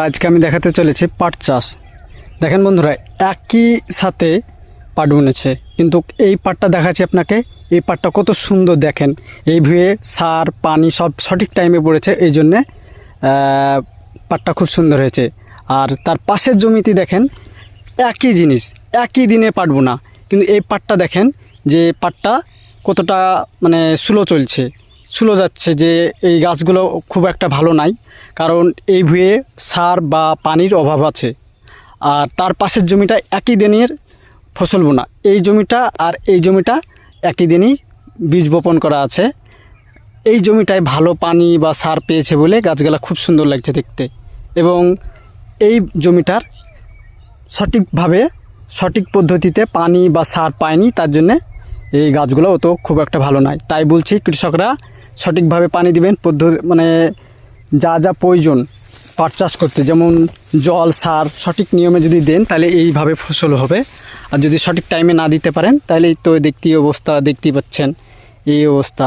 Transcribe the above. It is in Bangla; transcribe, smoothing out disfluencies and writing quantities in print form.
আজকে আমি দেখাতে চলেছি পাট চাষ। দেখেন বন্ধুরা, একই সাথে পাট বুনেছে, কিন্তু এই পাটটা দেখাচ্ছি আপনাকে। এই পাটটা কত সুন্দর দেখেন, এই ভুঁয়ে সার পানি সব সঠিক টাইমে পড়েছে, এই জন্যে পাটটা খুব সুন্দর হয়েছে। আর তার পাশের জমিতে দেখেন একই জিনিস, একই দিনে পাট বোনা, কিন্তু এই পাটটা দেখেন যে পাটটা কতটা মানে স্লো চলছে, স্লো যাচ্ছে, যে এই গাছগুলো খুব একটা ভালো নাই, কারণ এই ভুঁয়ে সার বা পানির অভাব আছে। আর তার পাশের জমিটা একই দিনের ফসল বোনা, এই জমিটা আর এই জমিটা একই দিনই বীজ বপন করা আছে। এই জমিটায় ভালো পানি বা সার পেয়েছে বলে গাছগুলা খুব সুন্দর লাগছে দেখতে, এবং এই জমিটার সঠিকভাবে সঠিক পদ্ধতিতে পানি বা সার পায়নি, তার জন্যে এই গাছগুলো অত খুব একটা ভালো নয়। তাই বলছি কৃষকরা সঠিকভাবে পানি দিবেন, মানে যা যা প্রয়োজন পাট চাষ করতে, যেমন জল সার সঠিক নিয়মে যদি দেন তাহলে এইভাবে ফসল হবে। আর যদি সঠিক টাইমে না দিতে পারেন তাহলে তো দেখতেই পাচ্ছেন এই অবস্থা।